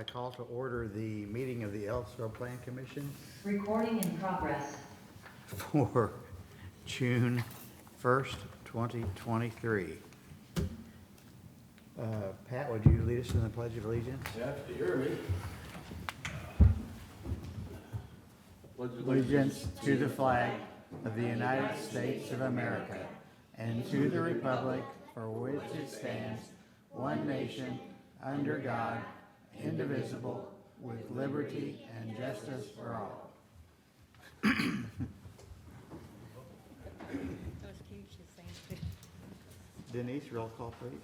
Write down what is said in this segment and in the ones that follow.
I call to order the meeting of the Ellettsville Plan Commission Recording in progress. for June 1st, 2023. Pat, would you lead us in the Pledge of Allegiance? You have to hear me. Allegiance to the flag of the United States of America and to the republic for which it stands, one nation, under God, indivisible, with liberty and justice for all. Denise, roll call, please.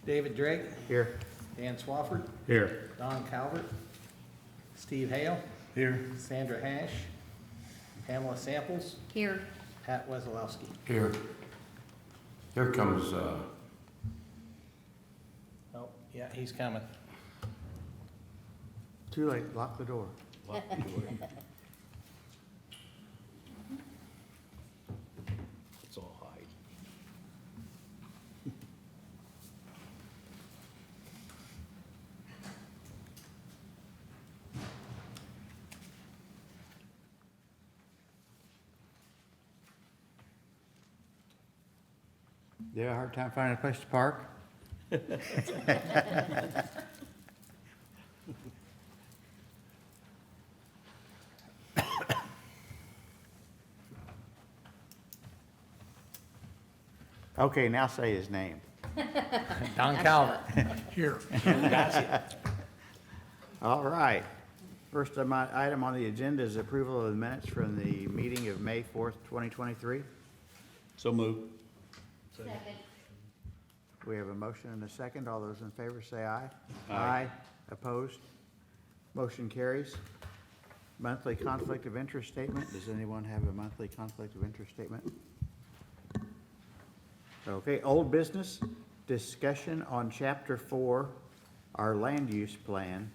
David Drake, Here. Dan Swafford, Here. Don Calvert, Steve Hale, Here. Sandra Hash, Pamela Samples, Here. Pat Wesolowski. Here. Here comes, Oh, yeah, he's coming. Too late, lock the door. it's all hide. You have a hard time finding a place to park? Okay, now say his name. Don Calvert. Here. All right. First item on the agenda is approval of the minutes from the meeting of May 4th, 2023. So move. Second. We have a motion and a second. All those in favor say aye. Aye. Opposed? Motion carries. Monthly conflict of interest statement. Does anyone have a monthly conflict of interest statement? Okay, old business, discussion on Chapter 4, our land use plan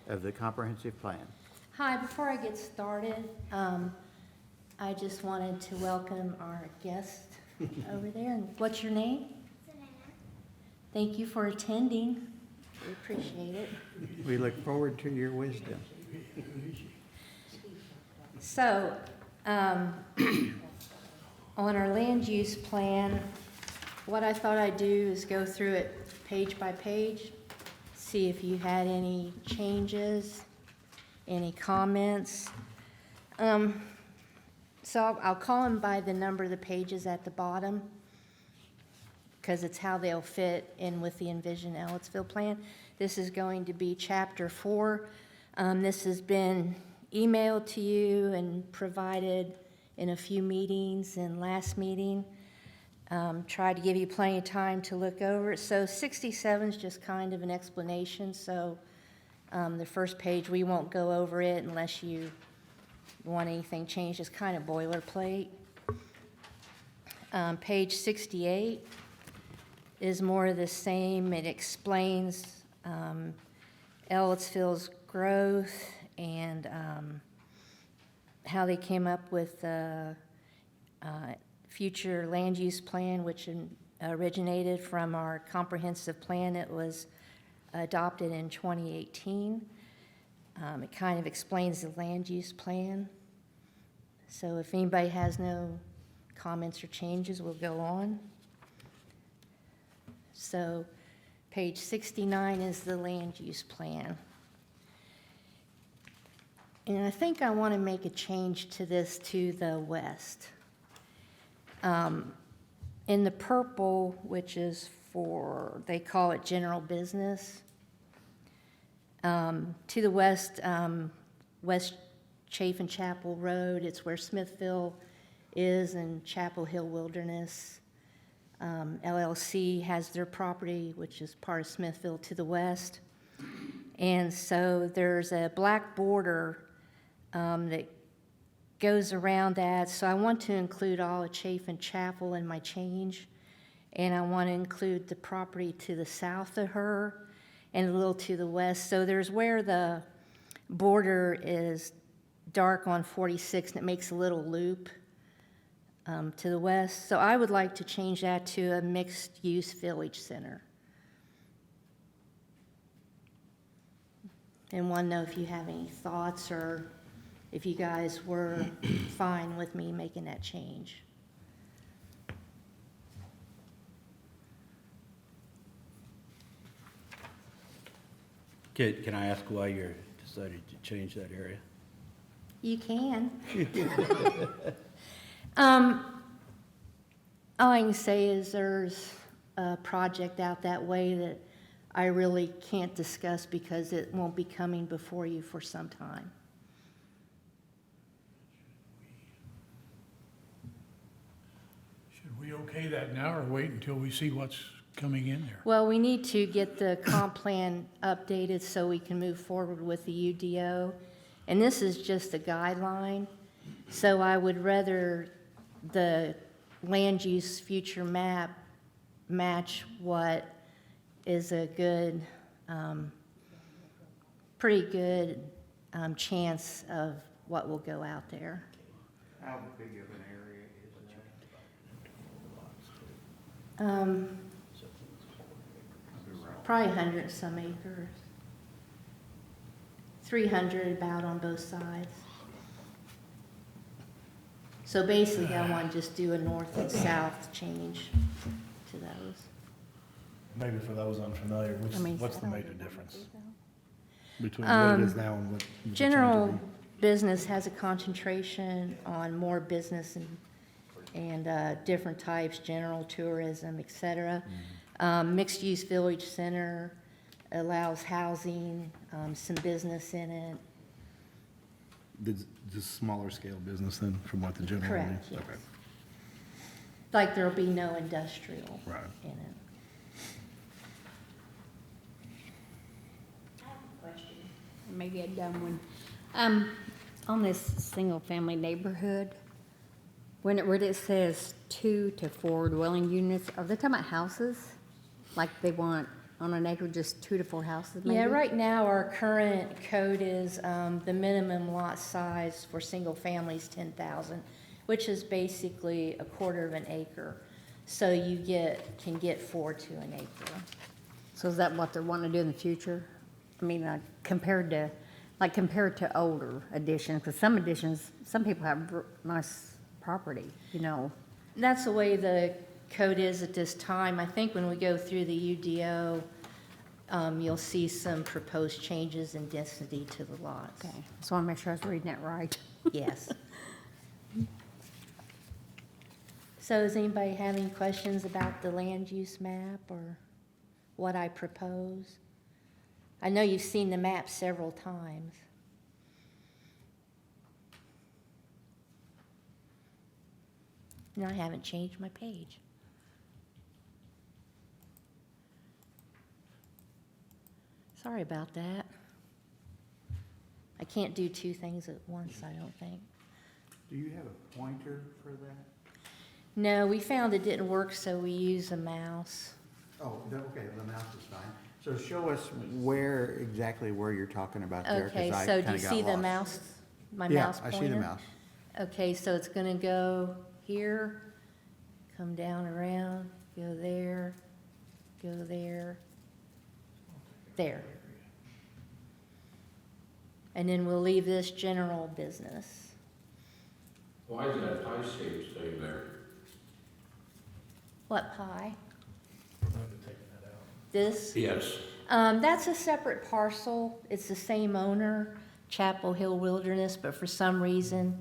of the comprehensive plan. Hi, before I get started, I just wanted to welcome our guest over there. And what's your name? Savannah. Thank you for attending. We appreciate it. We look forward to your wisdom. So, on our land use plan, what I thought I'd do is go through it page by page, see if you had any changes, any comments. So I'll call them by the number of the pages at the bottom, because it's how they'll fit in with the Envision Ellettsville plan. This is going to be Chapter 4. This has been emailed to you and provided in a few meetings, and last meeting. Tried to give you plenty of time to look over it. So 67 is just kind of an explanation. So the first page, we won't go over it unless you want anything changed. It's kind of boilerplate. Page 68 is more of the same. It explains Ellettsville's growth and how they came up with the future land use plan, which originated from our comprehensive plan. It was adopted in 2018. It kind of explains the land use plan. So if anybody has no comments or changes, we'll go on. So page 69 is the land use plan. And I think I want to make a change to this to the west. In the purple, which is for, they call it general business, to the west, West Chaffin Chapel Road, it's where Smithville is, and Chapel Hill Wilderness LLC has their property, which is part of Smithville, to the west. And so there's a black border that goes around that. So I want to include all of Chaffin Chapel in my change, and I want to include the property to the south of her and a little to the west. So there's where the border is dark on 46, and it makes a little loop to the west. So I would like to change that to a mixed-use village center. and want to know if you have any thoughts or if you guys were fine with me making that change. Can I ask why you decided to change that area? You can. All I can say is there's a project out that way that I really can't discuss because it won't be coming before you for some time. Should we okay that now or wait until we see what's coming in there? Well, we need to get the comp plan updated so we can move forward with the UDO. And this is just a guideline, so I would rather the land use future map match what is a good, pretty good chance of what will go out there. How big of an area is Probably 100 and some acres. 300 about on both sides. So basically, I want to just do a north and south change to those. Maybe for those unfamiliar, I mean, what's I the don't major know. difference between what it is Um, now and what? the General change will business has a concentration on more business and different types, general tourism, et cetera. Mixed-use village center allows housing, some business in it. be? Just smaller scale business then, from what the general Correct, is? yes. Okay. Like there'll be no industrial Right. in it. Maybe a dumb one. On this single-family neighborhood, where it says 2 to 4 dwelling units, are they talking about houses? Like they want on an acre just 2 to 4 houses maybe? Yeah, right now, our current code is the minimum lot size for single family is 10,000, which is basically a quarter of an acre. So you can get 4 to an acre. So is that what they're wanting to do in the future? I mean, compared to older additions, because some additions, some people have nice property, you know. That's the way the code is at this time. I think when we go through the UDO, you'll see some proposed changes in density to the lots. Okay, just want to make sure I was reading that right. Yes. So does anybody have any questions about the land use map or what I propose? I know you've seen the map several times. And I haven't changed my page. Sorry about that. I can't do two things at once, I don't think. Do you have a pointer for that? No, we found it didn't work, so we use a mouse. Oh, okay, the mouse is fine. So show us exactly where you're talking about there, Okay, because I so do kind you of got see the lost. mouse, my Yeah, mouse I pointer? see the mouse. Okay, so it's gonna go here, come down around, go there, there. And then we'll leave this general business. Why is that pie shape staying there? What pie? We're going to be taking that out. This? Yes. That's a separate parcel. It's the same owner, Chapel Hill Wilderness, but for some reason,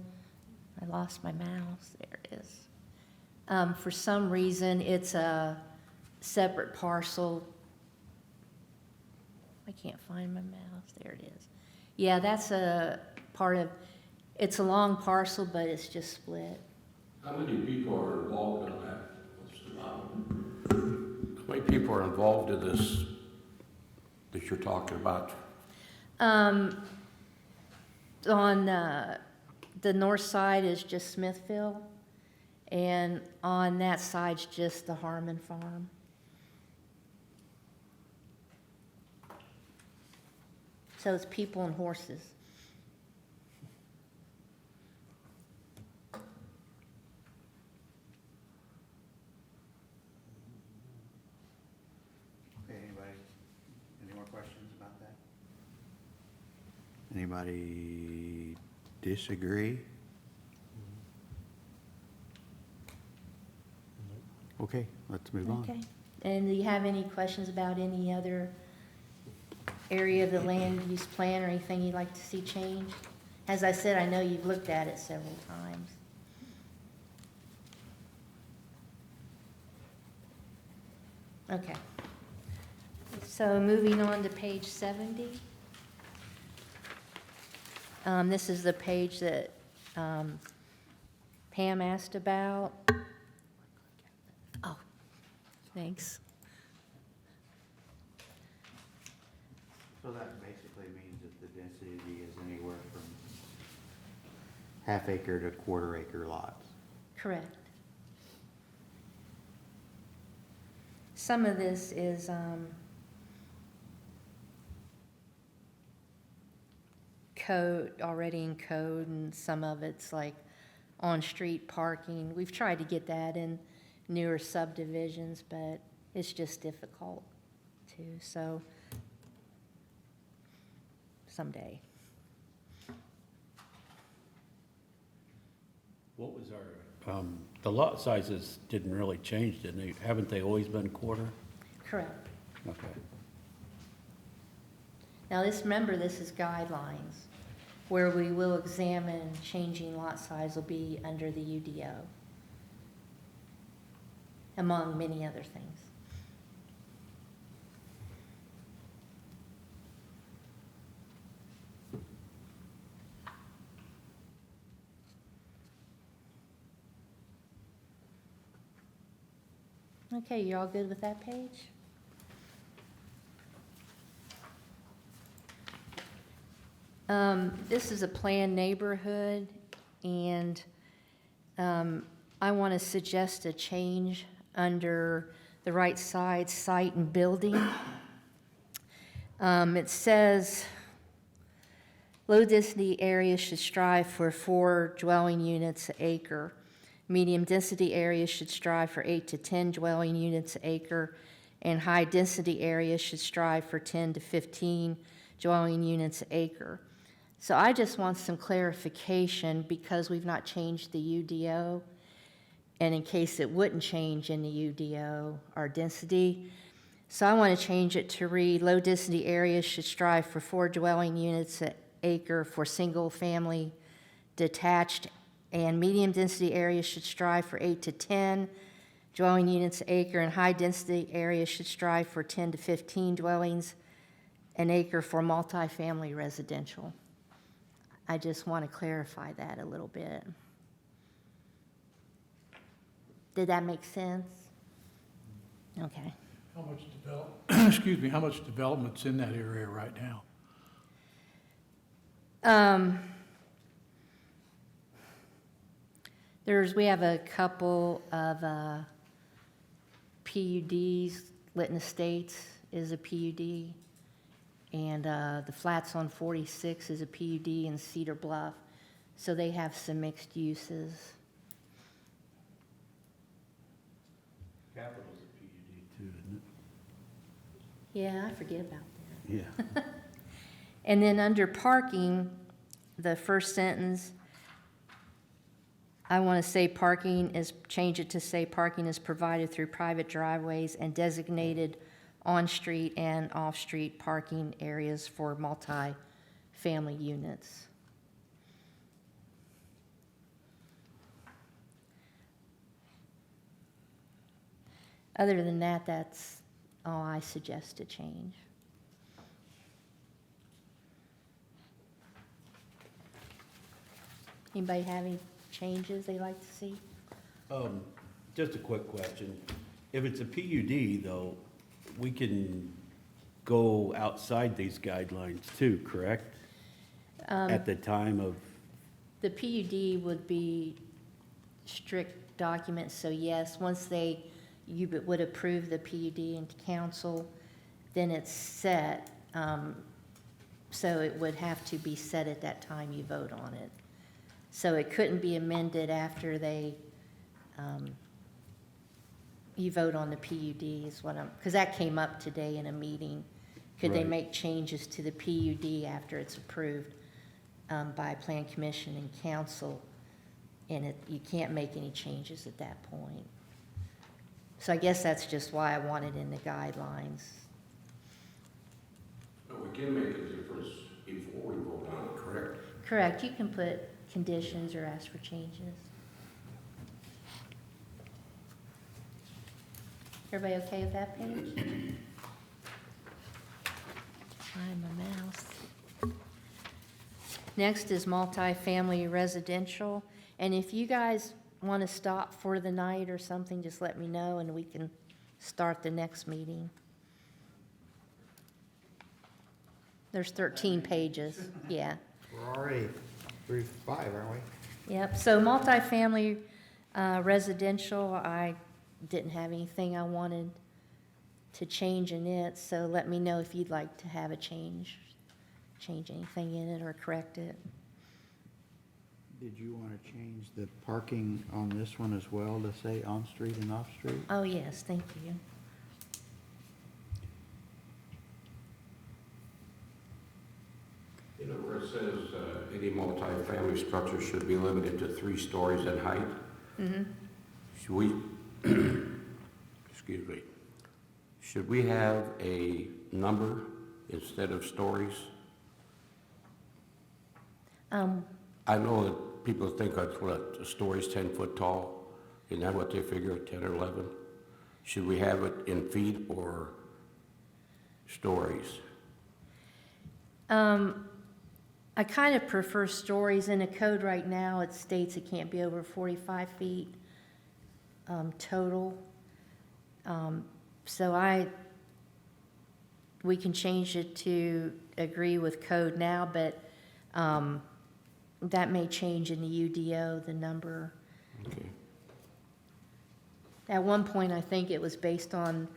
I lost my mouse. There it is. For some reason, it's a separate parcel. I can't find my mouse. There it is. Yeah, that's a part of, it's a long parcel, but it's just split. How many people are involved in that? How many people are involved in this that you're talking about? On the north side is just Smithville, and on that side's just the Harmon Farm. So it's people and horses. Okay, anybody, any more questions about that? Anybody disagree? Okay, let's move on. Okay. And do you have any questions about any other area of the land use plan or anything you'd like to see changed? As I said, I know you've looked at it several times. Okay. So moving on to page 70. This is the page that Pam asked about. Oh, thanks. So that basically means that the density is anywhere from half acre to quarter acre lots. Correct. Some of this is code, already in code, and some of it's like on-street parking. We've tried to get that in newer subdivisions, but it's just difficult to, so someday. What was our, the lot sizes didn't really change, didn't they? Haven't they always been quarter? Correct. Okay. Now this, remember, this is guidelines. Where we will examine changing lot size will be under the UDO, among many other things. Okay, you all good with that page? This is a planned neighborhood, and I want to suggest a change under the right side, site and building. It says, low-density areas should strive for 4 dwelling units an acre. Medium-density areas should strive for 8 to 10 dwelling units an acre, and high-density areas should strive for 10 to 15 dwelling units an acre. So I just want some clarification because we've not changed the UDO, and in case it wouldn't change in the UDO, our density. So I want to change it to read, low-density areas should strive for 4 dwelling units an acre for single-family detached, and medium-density areas should strive for 8 to 10 dwelling units an acre, and high-density areas should strive for 10 to 15 dwellings an acre for multifamily residential. I just want to clarify that a little bit. Did that make sense? Okay. How much excuse me, how much development's in that area right now? We have a couple of PUDs. Lytton Estates is a PUD, and the Flats on 46 is a PUD in Cedar Bluff. So they have some mixed uses. Capital's a PUD too, isn't Yeah, I forget about that. it? Yeah. And then under parking, the first sentence, I want to say change it to say parking is provided through private driveways and designated on-street and off-street parking areas for multi-family units. Other than that, that's all I suggest to change. Anybody have any changes they'd like to see? Just a quick question. If it's a PUD though, we can go outside these guidelines too, correct? At the time of, The PUD would be strict documents, so yes, once you would approve the PUD in council, then it's set. So it would have to be set at that time you vote on it. So it couldn't be amended after you vote on the PUD is what because that came up today in a meeting, Could they Right. make changes to the PUD after it's approved by Plan Commission and Council? And you can't make any changes at that point. So I guess that's just why I want it in the guidelines. But we can make a difference before we vote on it, correct? Correct, you can put conditions or ask for changes. Everybody okay with that page? Find my mouse. Next is multifamily residential, and if you guys want to stop for the night or something, just let me know and we can start the next meeting. There's 13 pages, yeah. We're already through 5, aren't we? Yep, so multifamily residential, I didn't have anything I wanted to change in it, so let me know if you'd like to have a change anything in it or correct it. Did you want to change the parking on this one as well to say on-street and off-street? Oh, yes, thank you. You know where it says, any multifamily structure should be limited to 3 stories in height? Mm-hmm. Should we, excuse me, should we have a number instead of stories? I know that people think that's what, a story's 10 foot tall. Isn't that what they figure, 10 or 11? Should we have it in feet or stories? I kind of prefer stories. In a code right now, it states it can't be over 45 feet total. So we can change it to agree with code now, but that may change in the UDO, the number. Okay. At one point, I think it was based on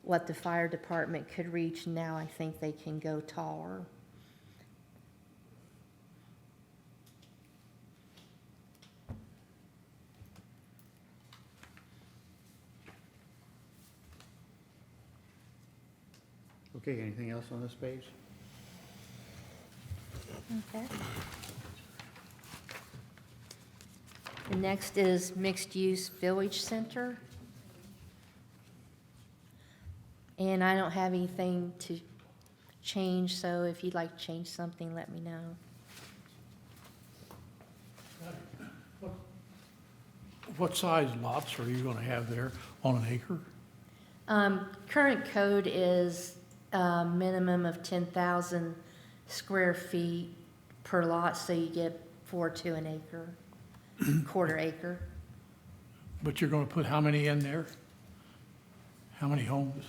what the fire department could reach. Now I think they can go taller. Okay, anything else on this page? Okay. The next is mixed-use village center. And I don't have anything to change, so if you'd like to change something, let me know. What size lots are you gonna have there on an acre? Current code is a minimum of 10,000 square feet per lot, so you get 4 to an acre, quarter acre. But you're gonna put how many in there? How many homes?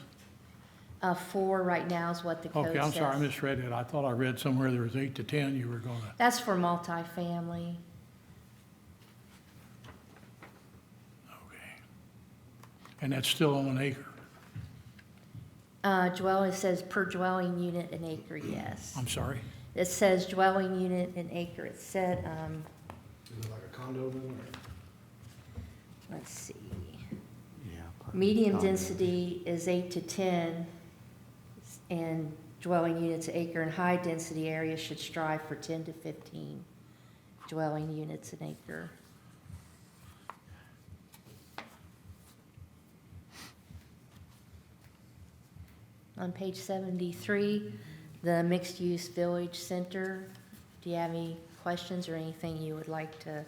4 right now is what the code says. Okay, I'm sorry, I misread it. I thought I read somewhere there was 8 to 10 you were gonna, That's for multifamily. okay. And that's still on an acre? Dwelling, it says per dwelling unit an acre, yes. I'm sorry? It says dwelling unit an acre. It said, Is it like a condo then, let's see. Yeah. Medium density is 8 to 10, and dwelling units an acre, and high density areas should strive for 10 to 15 dwelling units an acre. On page 73, the mixed-use village center, do you have any questions or anything you would like to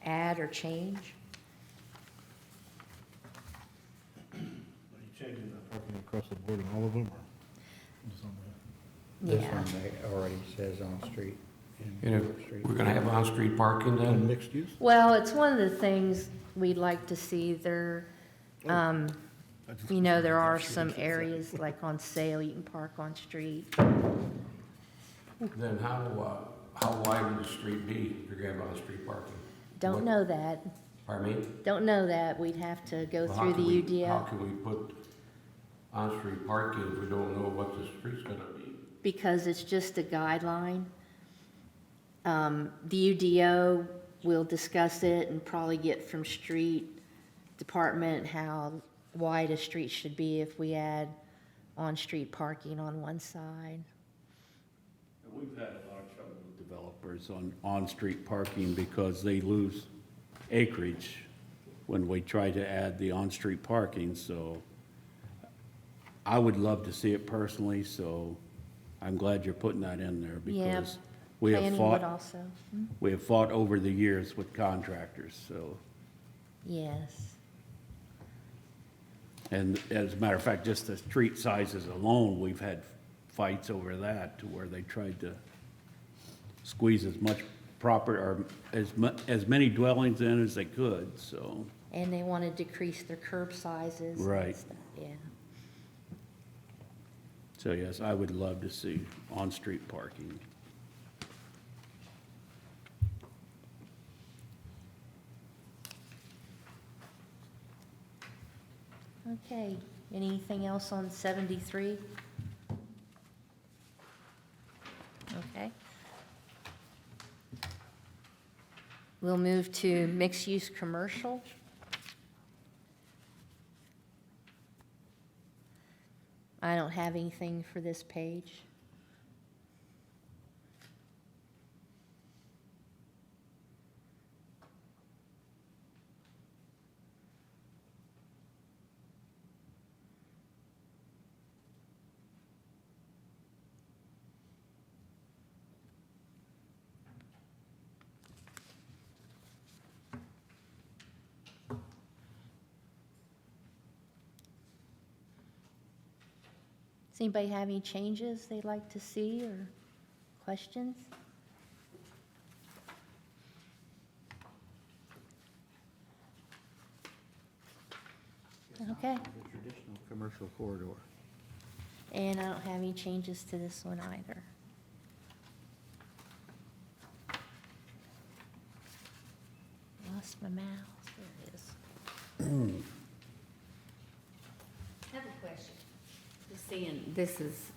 add or change? Are you changing the parking across the board on all of them, or just on This Yeah. one they already says on-street And and if off-street. we're gonna have on-street parking the, on then? mixed use? Well, it's one of the things we'd like to see there. You know, there are some areas like on sale, you can park on street. Then how wide would the street be if you're gonna have on-street parking? Don't What- know that. Pardon me? Don't know that. We'd have to go Well, through the How UDO can we put on-street parking if we don't know what the street's gonna be? because it's just a guideline. The UDO will discuss it and probably get from street department how wide a street should be if we add on-street parking on one side. We've had a lot of trouble with developers on-street parking because they lose acreage when we try to add the on-street parking, so I would love to see it personally, so I'm glad you're putting that in there Yeah, because we have Planning would fought, also. Hmm? we have fought over the years with contractors, so. Yes. And as a matter of fact, just the street sizes alone, we've had fights over that to where they tried to squeeze as much proper, or as many dwellings in as they could, so. And they want to decrease their curb sizes. and Right. stuff, Yeah. So yes, I would love to see on-street parking. Okay, anything else on 73? Okay. We'll move to mixed-use commercial. I don't have anything for this page. Does anybody have any changes they'd like to see or questions? Okay, The traditional commercial corridor. and I don't have any changes to this one either. Lost my mouse, there it is. I have a question. Just seeing, this is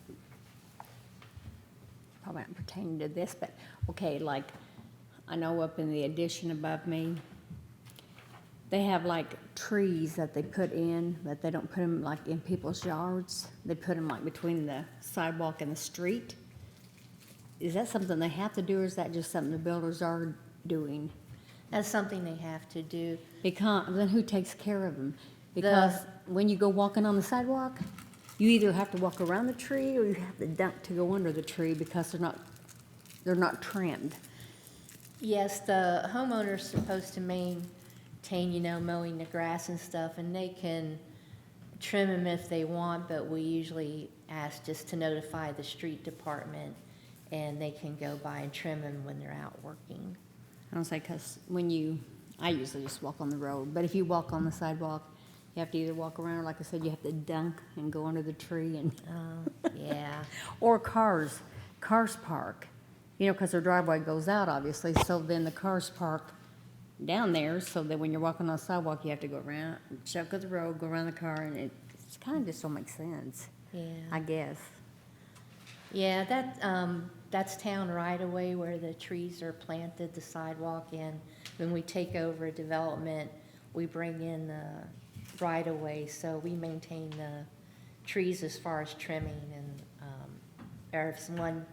probably not pertaining to this, but, okay, like, I know up in the addition above me, they have like trees that they put in, but they don't put them like in people's yards. They put them like between the sidewalk and the street. Is that something they have to do, or is that just something the builders are doing? That's something they have to do. Because, then who takes care of them? Because when you go walking on the sidewalk, you either have to walk around the tree or you have to dump to go under the tree because they're not trimmed. Yes, the homeowner's supposed to maintain, mowing the grass and stuff, and they can trim them if they want, but we usually ask just to notify the street department, and they can go by and trim them when they're out working. I don't say, because I usually just walk on the road, but if you walk on the sidewalk, you have to either walk around, or like I said, you have to dunk and go under the tree and, Yeah, or cars park, because their driveway goes out, obviously, so then the cars park down there, so that when you're walking on the sidewalk, you have to go around, check out the road, go around the car, and it kind of just don't make sense, I yeah. guess. Yeah, that's town right away where the trees are planted, the sidewalk in. When we take over a development, we bring in the right of way, so we maintain the trees as far as trimming and, or if someone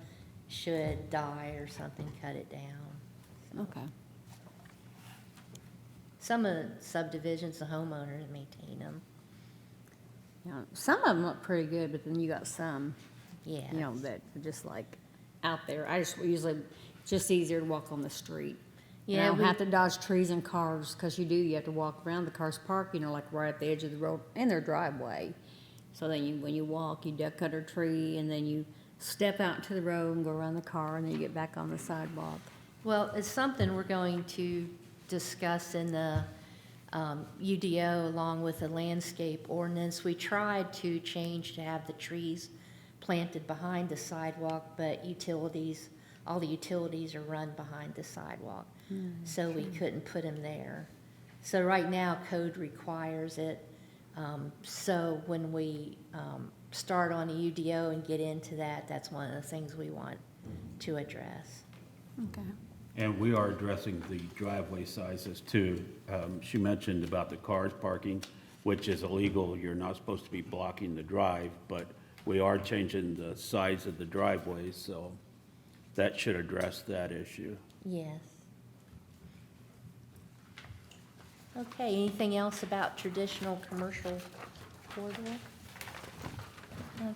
should die or something, cut it down. Okay. Some of the subdivisions, the homeowners maintain them, Yeah, some of them look pretty good, but then you got some, yeah. that are just like out there. I just usually, it's just easier to walk on the street. And I Yeah, don't we- have to dodge trees and cars, because you have to walk around the cars parked, like right at the edge of the road in their driveway. So then when you walk, you duck under a tree, and then you step out to the road and go around the car, and then you get back on the sidewalk. Well, it's something we're going to discuss in the UDO along with the landscape ordinance. We tried to change to have the trees planted behind the sidewalk, but all the utilities are run behind the sidewalk. So we couldn't put them there. So right now, code requires it. So when we start on a UDO and get into that, that's one of the things we want to address. Okay. And we are addressing the driveway sizes too. She mentioned about the cars parking, which is illegal. You're not supposed to be blocking the drive, but we are changing the size of the driveways, so that should address that issue. Yes. Okay, anything else about traditional commercial corridor?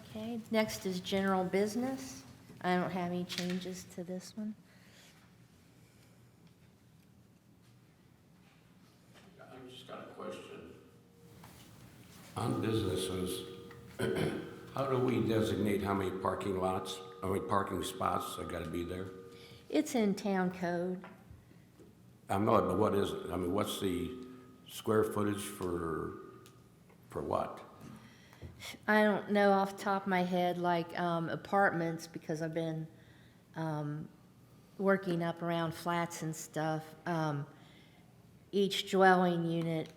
Okay, next is general business. I don't have any changes to this one. I've just got a question. On businesses, how do we designate how many parking spots are gotta be there? It's in town code. I know it, but what is it? I mean, what's the square footage for what? I don't know off the top of my head, like apartments, because I've been working up around flats and stuff. Each dwelling unit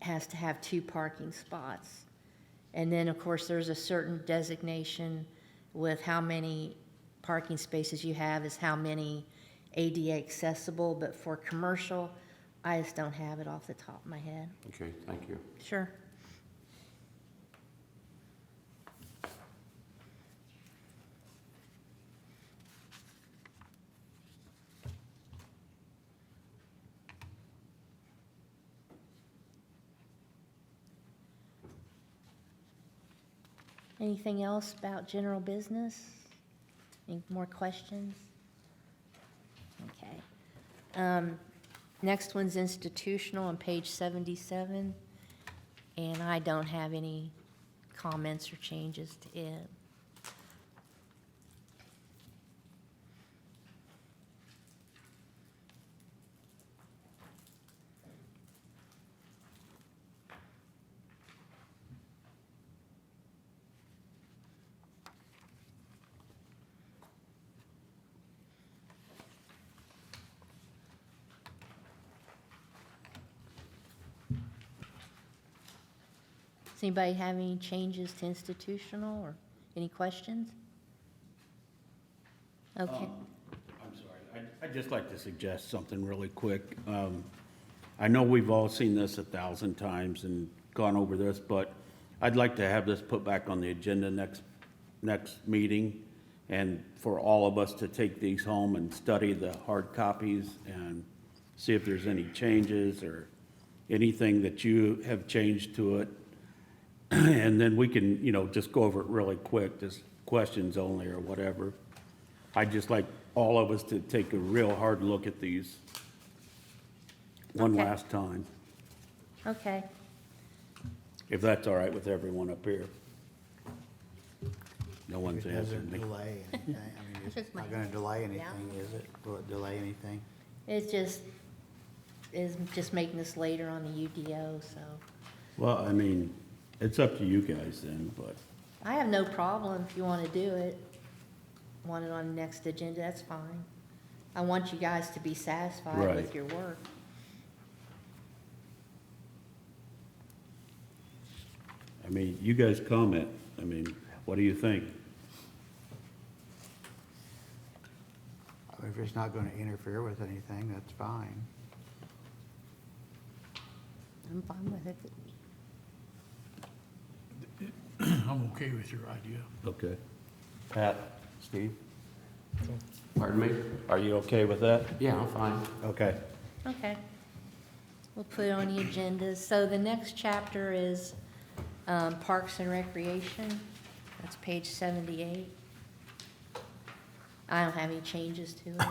has to have 2 parking spots. And then, of course, there's a certain designation with how many parking spaces you have is how many ADA accessible, but for commercial, I just don't have it off the top of my head. Okay, thank you. Sure. Anything else about general business? Any more questions? Okay. Next one's institutional on page 77, and I don't have any comments or changes to it. Does anybody have any changes to institutional or any questions? Okay. I'm sorry, I'd just like to suggest something really quick. I know we've all seen this 1,000 times and gone over this, but I'd like to have this put back on the agenda next meeting, and for all of us to take these home and study the hard copies and see if there's any changes or anything that you have changed to it. And then we can, just go over it really quick, just questions only or whatever. I'd just like all of us to take a real hard look at these one Okay. last time, Okay. if that's all right with everyone up here. No one's It answering doesn't me. delay anything. I mean, it's not gonna delay anything, is it? Will it delay anything? It just is just making this later on the UDO, so. Well, I mean, it's up to you guys then, but, I have no problem if you want to do it. Want it on the next agenda, that's fine. I want you guys to be satisfied with Right. your work. I mean, you guys comment. I mean, what do you think? If it's not gonna interfere with anything, that's fine. I'm fine with it. I'm okay with your idea. Okay. Pat, Steve, Pardon me? are you okay with that? Yeah, I'm fine. Okay. Okay. We'll put it on the agenda. So the next chapter is Parks and Recreation. That's page 78. I don't have any changes to it.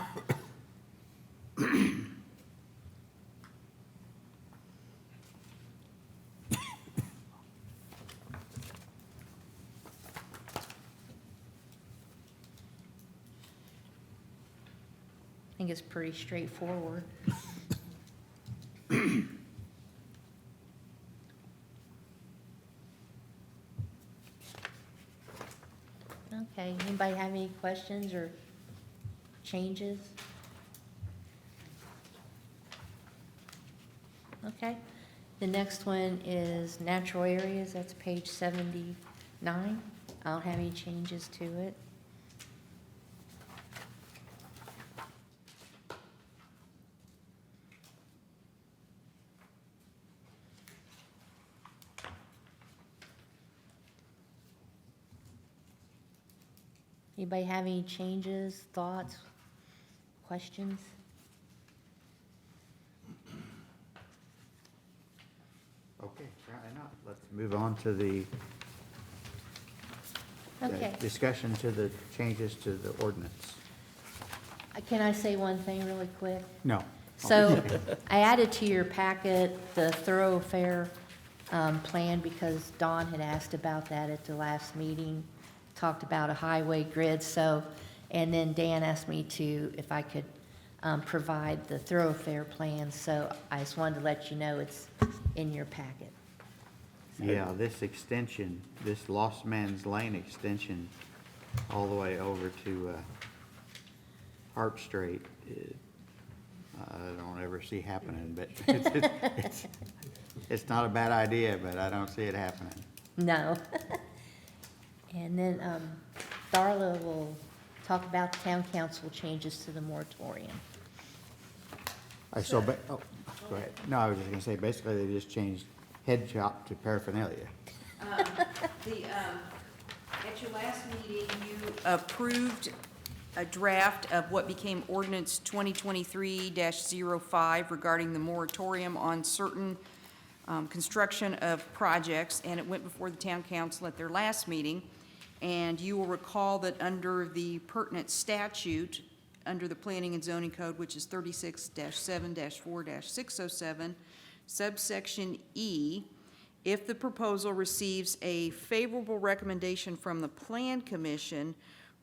I think it's pretty straightforward. Okay, anybody have any questions or changes? Okay, the next one is natural areas, that's page 79. I don't have any changes to it. Anybody have any changes, thoughts, questions? Okay, apparently not. Let's move on to the Okay. discussion to the changes to the ordinance. Can I say one thing really quick? No. So I added to your packet the thoroughfare plan because Don had asked about that at the last meeting, talked about a highway grid, so, and then Dan asked me if I could provide the thoroughfare plan, so I just wanted to let you know it's in your packet. Yeah, this extension, this Lost Man's Lane extension, all the way over to Hart Street, I don't ever see happening, but it's not a bad idea, but I don't see it happening. No. And then Darla will talk about the town council changes to the moratorium. Go ahead. No, I was just gonna say, basically, they just changed head shop to paraphernalia. At your last meeting, you approved a draft of what became ordinance 2023-05 regarding the moratorium on certain construction of projects, and it went before the town council at their last meeting. And you will recall that under the pertinent statute, under the Planning and Zoning Code, which is 36-7-4-607, subsection E, if the proposal receives a favorable recommendation from the Plan Commission,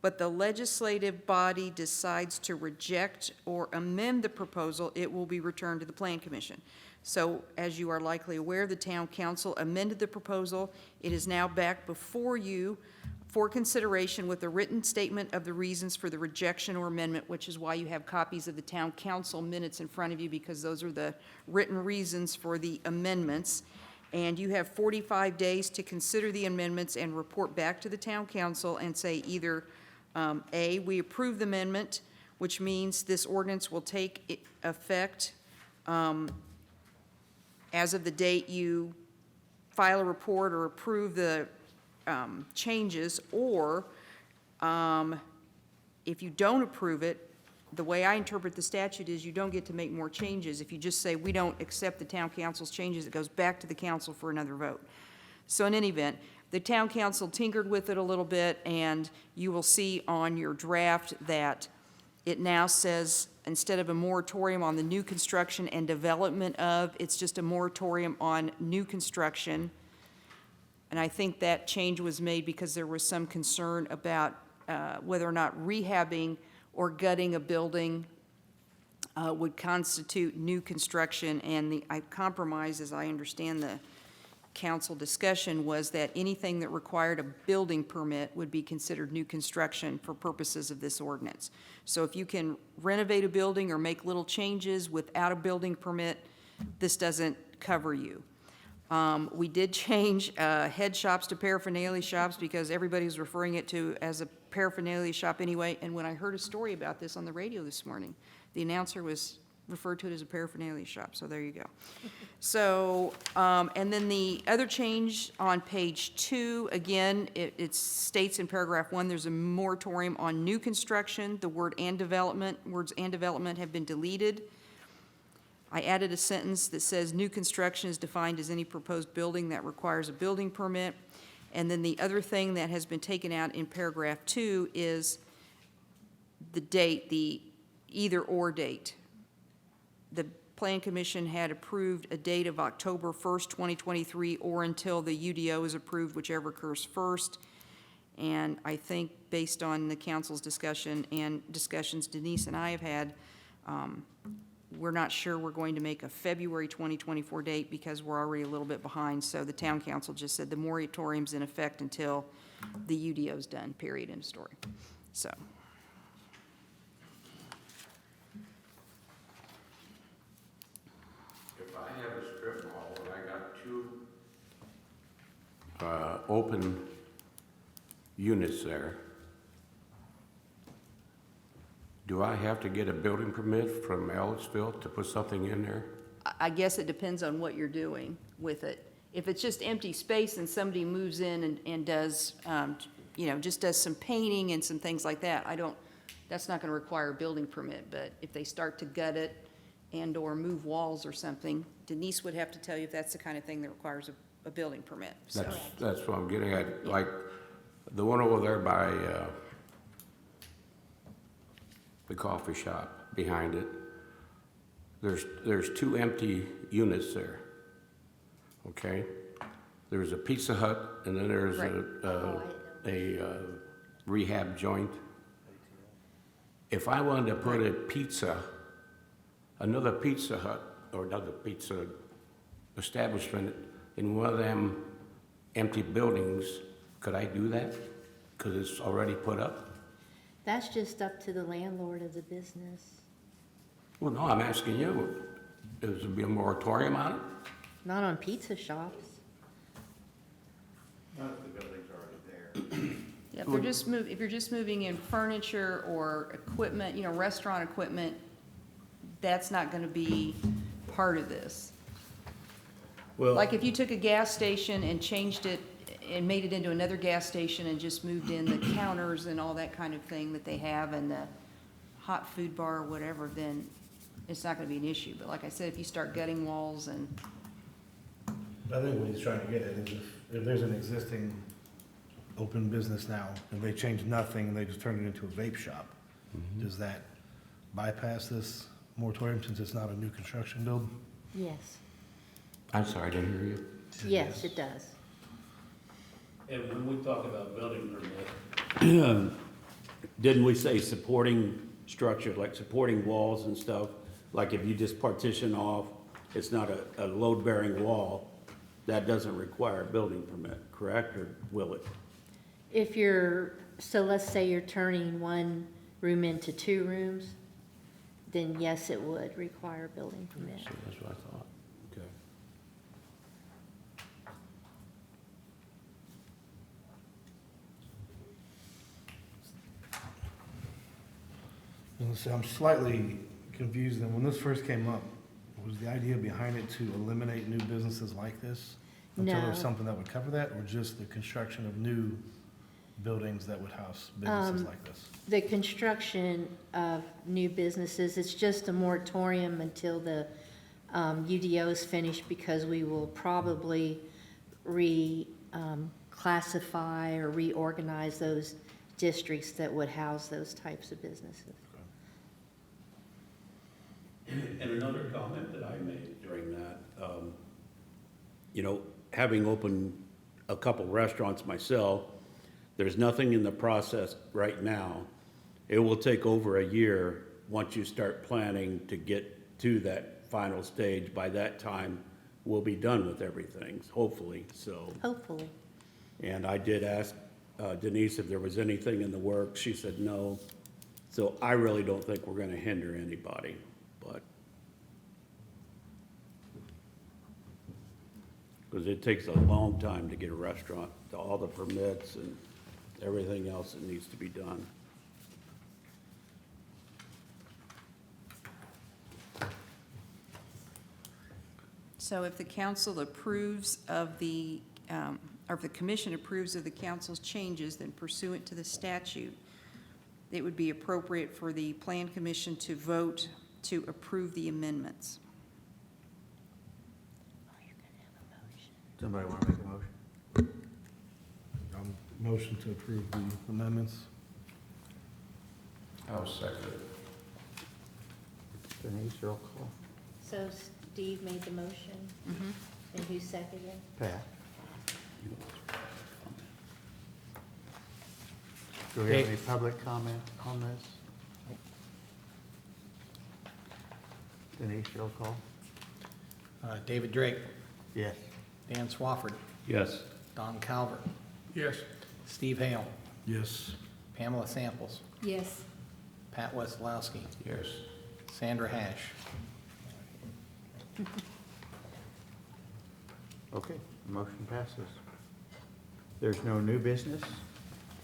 but the legislative body decides to reject or amend the proposal, it will be returned to the Plan Commission. So, as you are likely aware, the town council amended the proposal. It is now back before you for consideration with a written statement of the reasons for the rejection or amendment, which is why you have copies of the town council minutes in front of you, because those are the written reasons for the amendments. And you have 45 days to consider the amendments and report back to the town council and say either, A, we approve the amendment, which means this ordinance will take effect as of the date you file a report or approve the changes, or if you don't approve it, the way I interpret the statute is you don't get to make more changes. If you just say, we don't accept the town council's changes, it goes back to the council for another vote. So in any event, the town council tinkered with it a little bit, and you will see on your draft that it now says, instead of a moratorium on the new construction and development of, it's just a moratorium on new construction. And I think that change was made because there was some concern about whether or not rehabbing or gutting a building would constitute new construction. And the compromise, as I understand the council discussion, was that anything that required a building permit would be considered new construction for purposes of this ordinance. So if you can renovate a building or make little changes without a building permit, this doesn't cover you. We did change head shops to paraphernalia shops because everybody was referring it to as a paraphernalia shop anyway. And when I heard a story about this on the radio this morning, the announcer was referred to it as a paraphernalia shop, so there you go. So, and then the other change on page 2, again, it states in paragraph 1, there's a moratorium on new construction. The words and development have been deleted. I added a sentence that says new construction is defined as any proposed building that requires a building permit. And then the other thing that has been taken out in paragraph 2 is the date, the either or date. The Plan Commission had approved a date of October 1st, 2023, or until the UDO is approved, whichever occurs first. And I think based on the council's discussion and discussions Denise and I have had, we're not sure we're going to make a February 2024 date because we're already a little bit behind. So the town council just said the moratorium's in effect until the UDO's done, period, end of story. So. If I have a strip mall and I got 2 open units there, do I have to get a building permit from Ellettsville to put something in there? I guess it depends on what you're doing with it. If it's just empty space and somebody moves in and does just does some painting and some things like that, that's not gonna require a building permit, but if they start to gut it and/or move walls or something, Denise would have to tell you if that's the kind of thing that requires a building permit, so. That's what I'm getting at, like, the one over there by, the coffee shop behind it, there's 2 empty units there, okay? There's a Pizza Hut, and then there's a rehab joint. If I wanted to put another Pizza Hut, or another pizza establishment in one of them empty buildings, could I do that? Because it's already put up? That's just up to the landlord of the business, Well, no, I'm asking you, is there be a moratorium on it? not on pizza shops. Yeah, if you're just moving in furniture or equipment, restaurant equipment, that's not gonna be part of this. Well, Like if you took a gas station and changed it and made it into another gas station and just moved in the counters and all that kind of thing that they have and the hot food bar or whatever, then it's not gonna be an issue. But like I said, if you start gutting walls and, I think what he's trying to get at is if there's an existing open business now, and they change nothing, and they just turn it into a vape shop, does that bypass this moratorium since it's not a new construction build? Yes, I'm sorry, I didn't hear you. yes, it does. and when we talk about building permit, didn't we say supporting structures, like supporting walls and stuff? Like if you just partition off, it's not a load-bearing wall, that doesn't require a building permit, correct, or will it? So let's say you're turning one room into 2 rooms, then yes, it would require a building permit. See, that's what I thought. Okay. And so I'm slightly confused, and when this first came up, was the idea behind it to eliminate new businesses like this? Until there's No. something that would cover that, or just the construction of new buildings that would house businesses like this? The construction of new businesses, it's just a moratorium until the UDO is finished, because we will probably classify or reorganize those districts that would house those types of businesses. And another comment that I made during that, having opened a couple restaurants myself, there's nothing in the process right now. It will take over a year once you start planning to get to that final stage. By that time, we'll be done with everything, hopefully, so. Hopefully. And I did ask Denise if there was anything in the works. She said no. So I really don't think we're gonna hinder anybody, but. Because it takes a long time to get a restaurant, all the permits and everything else that needs to be done. so if the council approves of the, or if the commission approves of the council's changes, then pursuant to the statute, it would be appropriate for the plan commission to vote to approve the amendments. Somebody want to make a motion? Motion to approve the amendments. I'll second it. Denise, roll call. So Steve made the motion, and who seconded it? Pat? Do we have any public comment on this? Denise, roll call. David Drake, Yes. Dan Swafford, Yes. Don Calvert, Yes. Steve Hale, Yes. Pamela Samples, Yes. Pat Wessolowski, Yes. Sandra Hash. Okay, motion passes. There's no new business.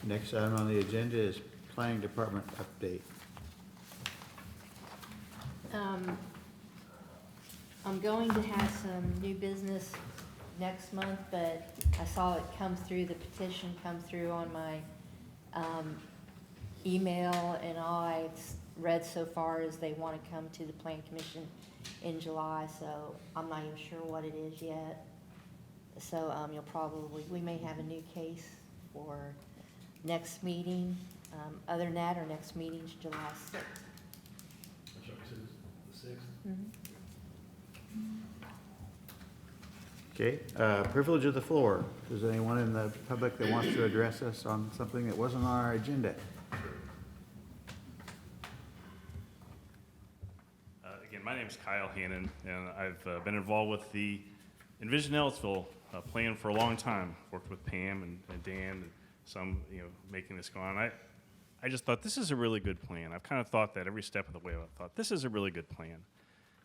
Next item on the agenda is planning department update. I'm going to have some new business next month, but I saw it come through, the petition come through on my email and all I've read so far is they want to come to the Plan Commission in July, so I'm not even sure what it is yet. So we may have a new case for next meeting. Other than that, our next meeting's July 6th. Okay, privilege of the floor. Is there anyone in the public that wants to address us on something that wasn't on our agenda? Again, my name's Kyle Hannon, and I've been involved with the Envision Ellettsville plan for a long time. Worked with Pam and Dan and some, making this go on. I just thought this is a really good plan. I've kind of thought that every step of the way. I thought this is a really good plan.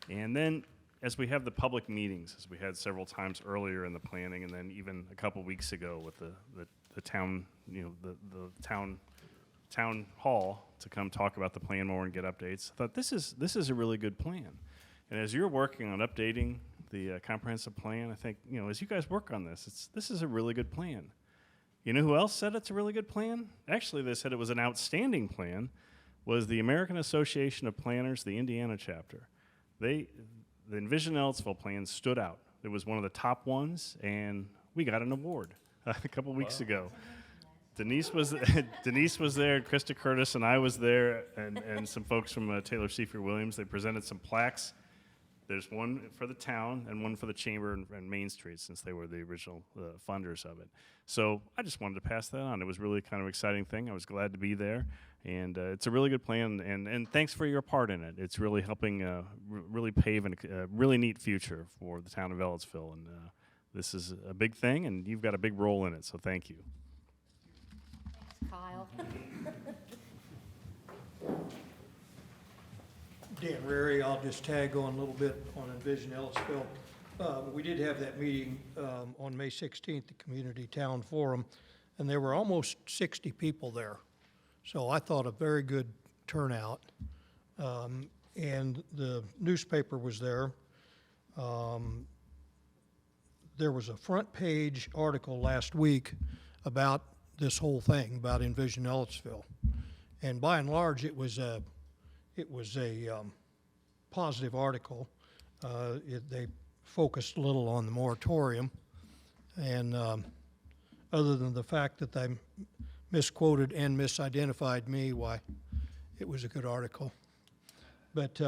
And then as we have the public meetings, as we had several times earlier in the planning, and then even a couple weeks ago with the town, the town hall to come talk about the plan more and get updates. I thought this is a really good plan. And as you're working on updating the comprehensive plan, I think, as you guys work on this is a really good plan. You know who else said it's a really good plan? Actually, they said it was an outstanding plan, was the American Association of Planners, the Indiana chapter. The Envision Ellettsville plan stood out. It was one of the top ones, and we got an award a couple weeks ago. Denise was there, Krista Curtis, and I was there, and some folks from Taylor Seafer Williams. They presented some plaques. There's one for the town and one for the chamber and Main Street, since they were the original funders of it. So I just wanted to pass that on. It was really kind of exciting thing. I was glad to be there, and it's a really good plan. And thanks for your part in it. It's really helping really pave a really neat future for the town of Ellettsville. And this is a big thing, and you've got a big role in it. So thank you. Thanks, Kyle. Dan Rary, I'll just tag on a little bit on Envision Ellettsville. We did have that meeting on May 16th, the Community Town Forum, and there were almost 60 people there. So I thought a very good turnout. And the newspaper was there. There was a front page article last week about this whole thing, about Envision Ellettsville. And by and large, it was a positive article. They focused a little on the moratorium, and other than the fact that they misquoted and misidentified me, why, it was a good article. But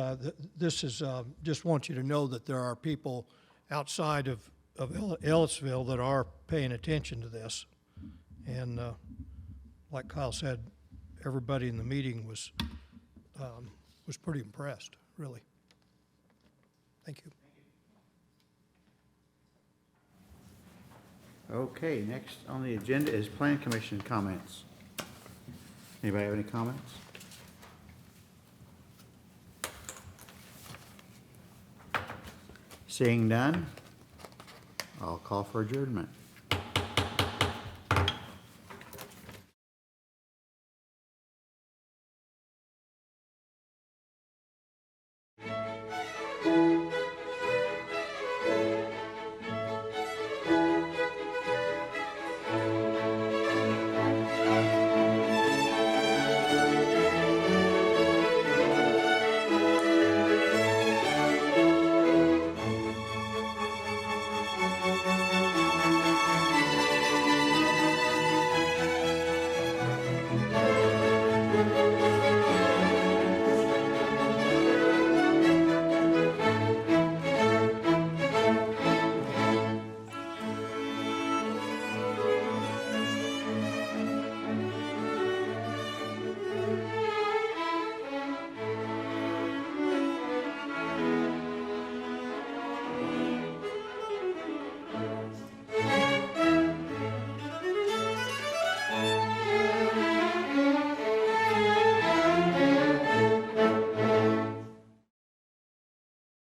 this is, just want you to know that there are people outside of Ellettsville that are paying attention to this. And like Kyle said, everybody in the meeting was pretty impressed, really. Thank you. Okay, next on the agenda is Plan Commission comments. Anybody have any comments? Seeing none, I'll call for adjournment.